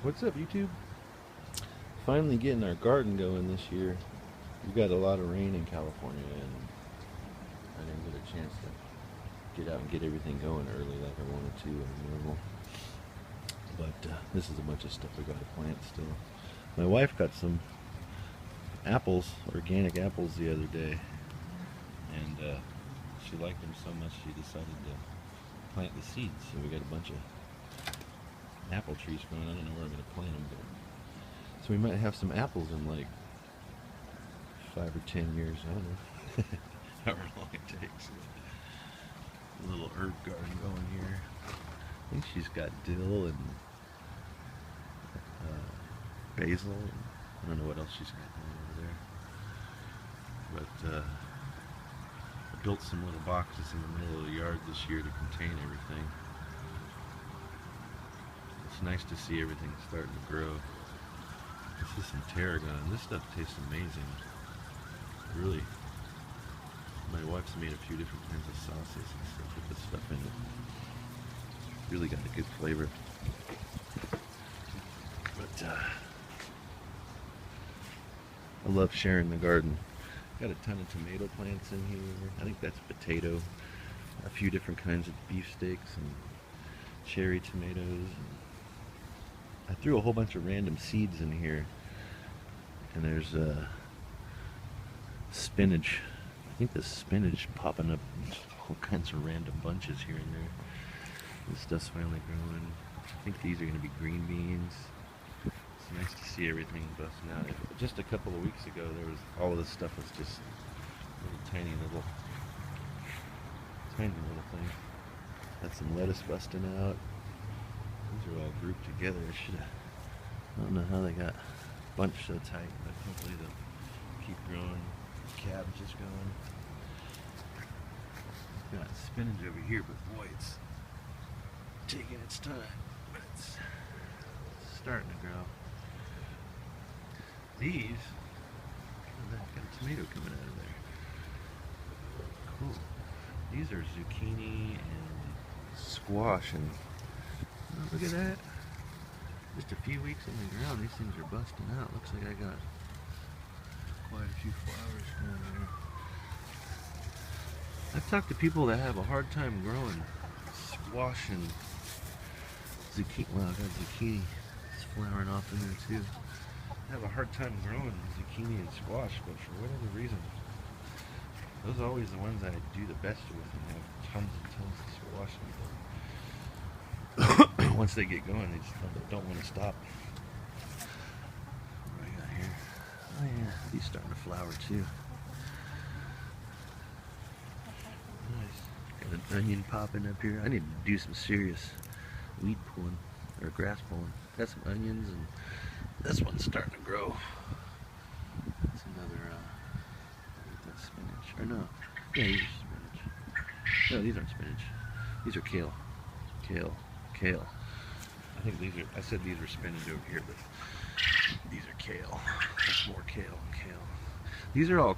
What's up, YouTube? Finally getting our garden going this year. We got a lot of rain in California, and I didn't get a chance to get out and get everything going early like I wanted to or normal. But this is a bunch of stuff we got to plant still. My wife got some apples, organic apples, the other day, and she liked them so much she decided to plant the seeds. So we got a bunch of apple trees growing. I don't know where I'm going to plant them, but so we might have some apples in like 5 or 10 years. I don't know. However long it takes. A little herb garden going here. I think she's got dill and basil. And I don't know what else she's got going over there. But I built some little boxes in the middle of the yard this year to contain everything. It's nice to see everything starting to grow. This is some tarragon. This stuff tastes amazing. Really, my wife's made a few different kinds of sauces and stuff with this stuff in it. Really got a good flavor. But I love sharing the garden. Got a ton of tomato plants in here. I think that's potato. A few different kinds of beefsteaks and cherry tomatoes. And I threw a whole bunch of random seeds in here. And there's spinach. I think there's spinach popping up all kinds of random bunches here and there. This stuff's finally growing. I think these are going to be green beans. It's nice to see everything busting out. Just a couple of weeks ago, there was all of this stuff was just little tiny little things. Got some lettuce busting out. These are all grouped together. I don't know how they got bunched so tight, but hopefully they'll keep growing. Cabbage is going. Got spinach over here, but boy, it's taking its time, but it's starting to grow. These, got a tomato coming out of there. Cool. These are zucchini and squash, and oh, look at that. Just a few weeks in the ground, these things are busting out. Looks like I got quite a few flowers down there. I've talked to people that have a hard time growing squash and zucchini. Well, I got zucchini. It's flowering off in there too. I have a hard time growing zucchini and squash, but for whatever reason, those are always the ones I do the best with and have tons and tons of squash. Once they get going, they just don't want to stop. What do I got here? Oh yeah, these starting to flower too. Nice. Got an onion popping up here. I need to do some serious weed pulling or grass pulling. Got some onions, and this one's starting to grow. That's another, I think that's spinach. Or no. Yeah, these are spinach. No, these aren't spinach. These are kale. Kale. I think these are, I said these were spinach over here, but these are kale. That's more kale and kale. These are all,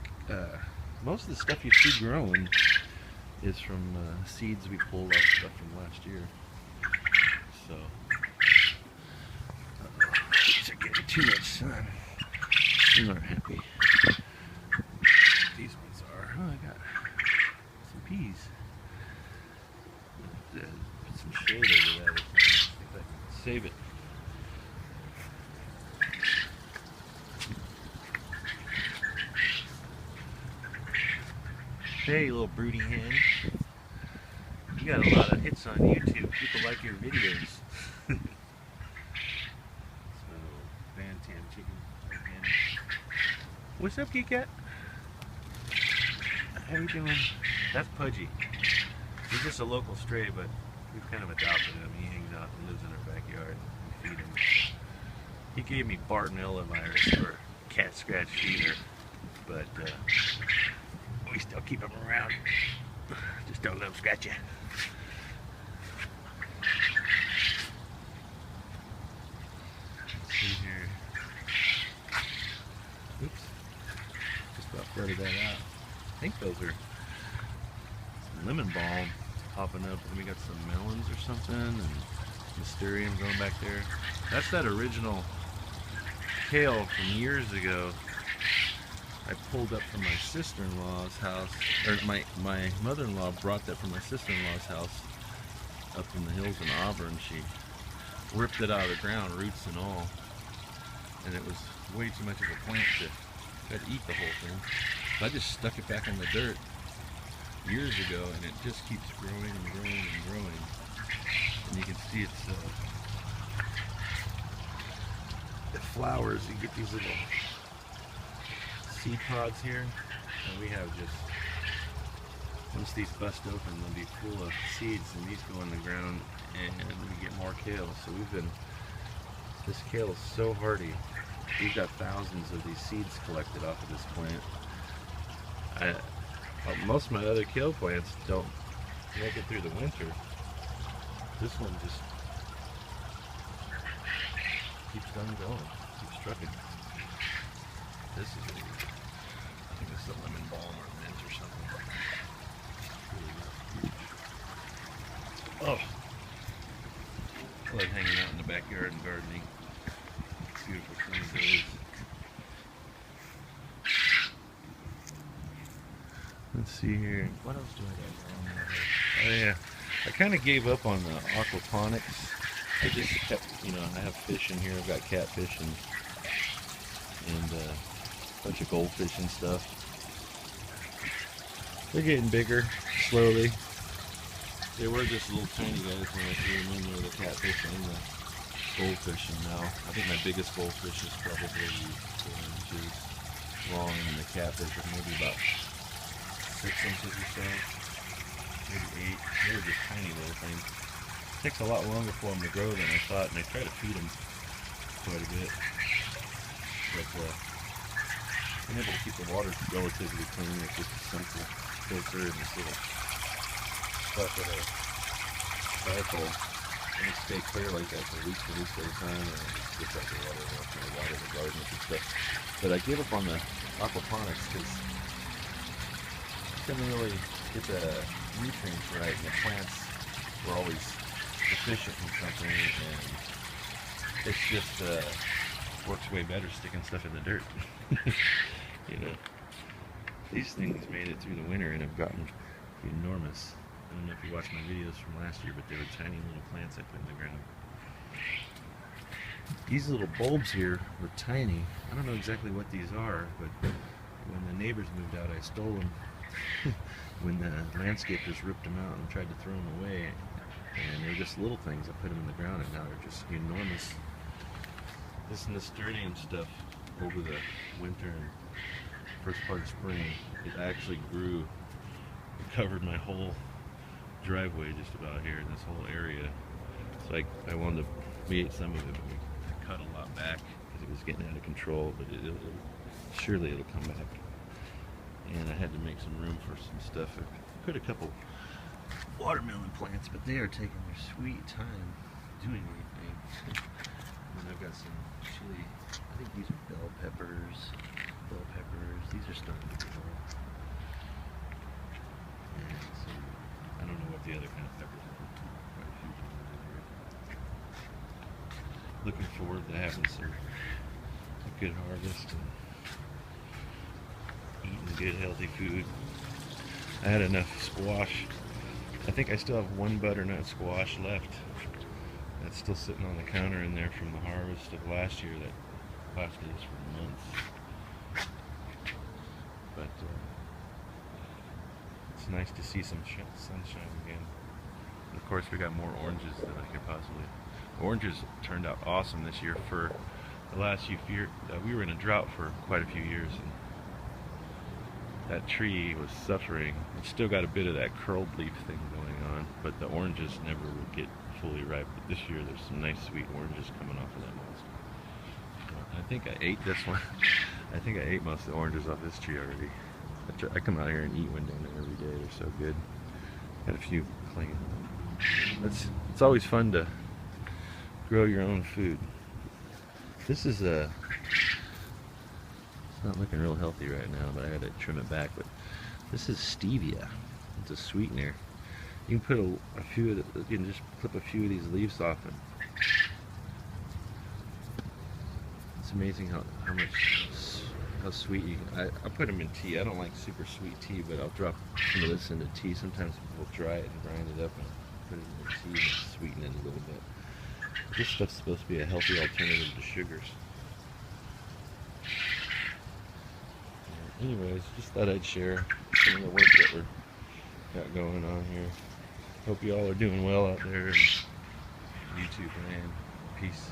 most of the stuff you see growing is from seeds we pulled off stuff from last year. So, these are getting too much sun. These aren't happy. These ones are. Oh, I got some peas. Put some shade over that or something. See if I can save it. Hey, little broody hen. You got a lot of hits on YouTube. People like your videos. So, Bantam chicken again. What's up, Geek Cat? How you doing? That's Pudgy. He's just a local stray, but we've kind of adopted him. He hangs out and lives in our backyard. We feed him. He gave me Bartonella virus for cat scratch fever, but we still keep him around. Just don't let him scratch you. Let's see here. Oops. Just about flooded that out. I think those are some lemon balm popping up. And we got some melons or something, and Mysterium going back there. That's that original kale from years ago. I pulled up from my sister-in-law's house, or my mother-in-law brought that from my sister-in-law's house up in the hills in Auburn. She ripped it out of the ground, roots and all, and it was way too much of a plant to eat the whole thing. So I just stuck it back in the dirt years ago, and it just keeps growing and growing and growing. And you can see it flowers. You get these little seed pods here, and we have just, once these bust open, they'll be full of seeds, and these go in the ground, and we get more kale. So this kale is so hardy. We've got thousands of these seeds collected off of this plant. Most of my other kale plants don't make it through the winter. This one just keeps on going, keeps trucking. This is really good. I think this is a lemon balm or mint or something. Really good. Oh, I love hanging out in the backyard and gardening. It's beautiful sunny days. Let's see here. What else do I got going on here? Oh yeah, I kind of gave up on the aquaponics. I just kept, I have fish in here. I've got catfish and a bunch of goldfish and stuff. They're getting bigger slowly. They were just little tiny guys when I threw them in there, the catfish and the goldfish, and now I think my biggest goldfish is probably 4 inches long, and the catfish are maybe about 6 inches or so, maybe 8. They were just tiny little things. It takes a lot longer for them to grow than I thought, and I try to feed them quite a bit. But I'm able to keep the water relatively clean with just a simple filter and this little stuff at a cycle. And it stays clear like that for weeks and weeks at a time, and I just switch out the water and water the garden and stuff. But I gave up on the aquaponics because couldn't really get the nutrients right, and the plants were always deficient in something, and it's just works way better sticking stuff in the dirt. These things made it through the winter and have gotten enormous. I don't know if you watched my videos from last year, but they were tiny little plants I put in the ground. These little bulbs here were tiny. I don't know exactly what these are, but when the neighbors moved out, I stole them. When the landscapers ripped them out and tried to throw them away, and they're just little things. I put them in the ground, and now they're just enormous. This nasturtium stuff over the winter and first part of spring, it actually grew. It covered my whole driveway just about here in this whole area. So I wanted to, we ate some of it, but we cut a lot back because it was getting out of control, but surely it'll come back. And I had to make some room for some stuff. I put a couple watermelon plants, but they are taking their sweet time doing anything. And I've got some chili. I think these are bell peppers. These are starting to grow. And some, I don't know what the other kind of peppers are. Quite a few different in here. Looking forward to having a good harvest and eating good healthy food. I had enough squash. I think I still have one butternut squash left. That's still sitting on the counter in there from the harvest of last year that lasted us for months. But it's nice to see some sunshine again. And of course we got more oranges than I could possibly. Oranges turned out awesome this year. For the last few years, we were in a drought for quite a few years, and that tree was suffering. It's still got a bit of that curled leaf thing going on, but the oranges never would get fully ripe. But this year there's some nice sweet oranges coming off of that monster. I think I ate this one. I think I ate most of the oranges off this tree already. I come out here and eat one down there every day. They're so good. Got a few clean. It's always fun to grow your own food. This is it's not looking real healthy right now, but I gotta trim it back. But this is stevia. It's a sweetener. You can put a few of you can just clip a few of these leaves off and It's amazing how sweet you can. I put them in tea. I don't like super sweet tea, but I'll drop some of this into tea. Sometimes we'll dry it and grind it up and put it in the tea and sweeten it a little bit. This stuff's supposed to be a healthy alternative to sugars. Anyways, just thought I'd share some of the work that we're got going on here. Hope you all are doing well out there in YouTube land. Peace.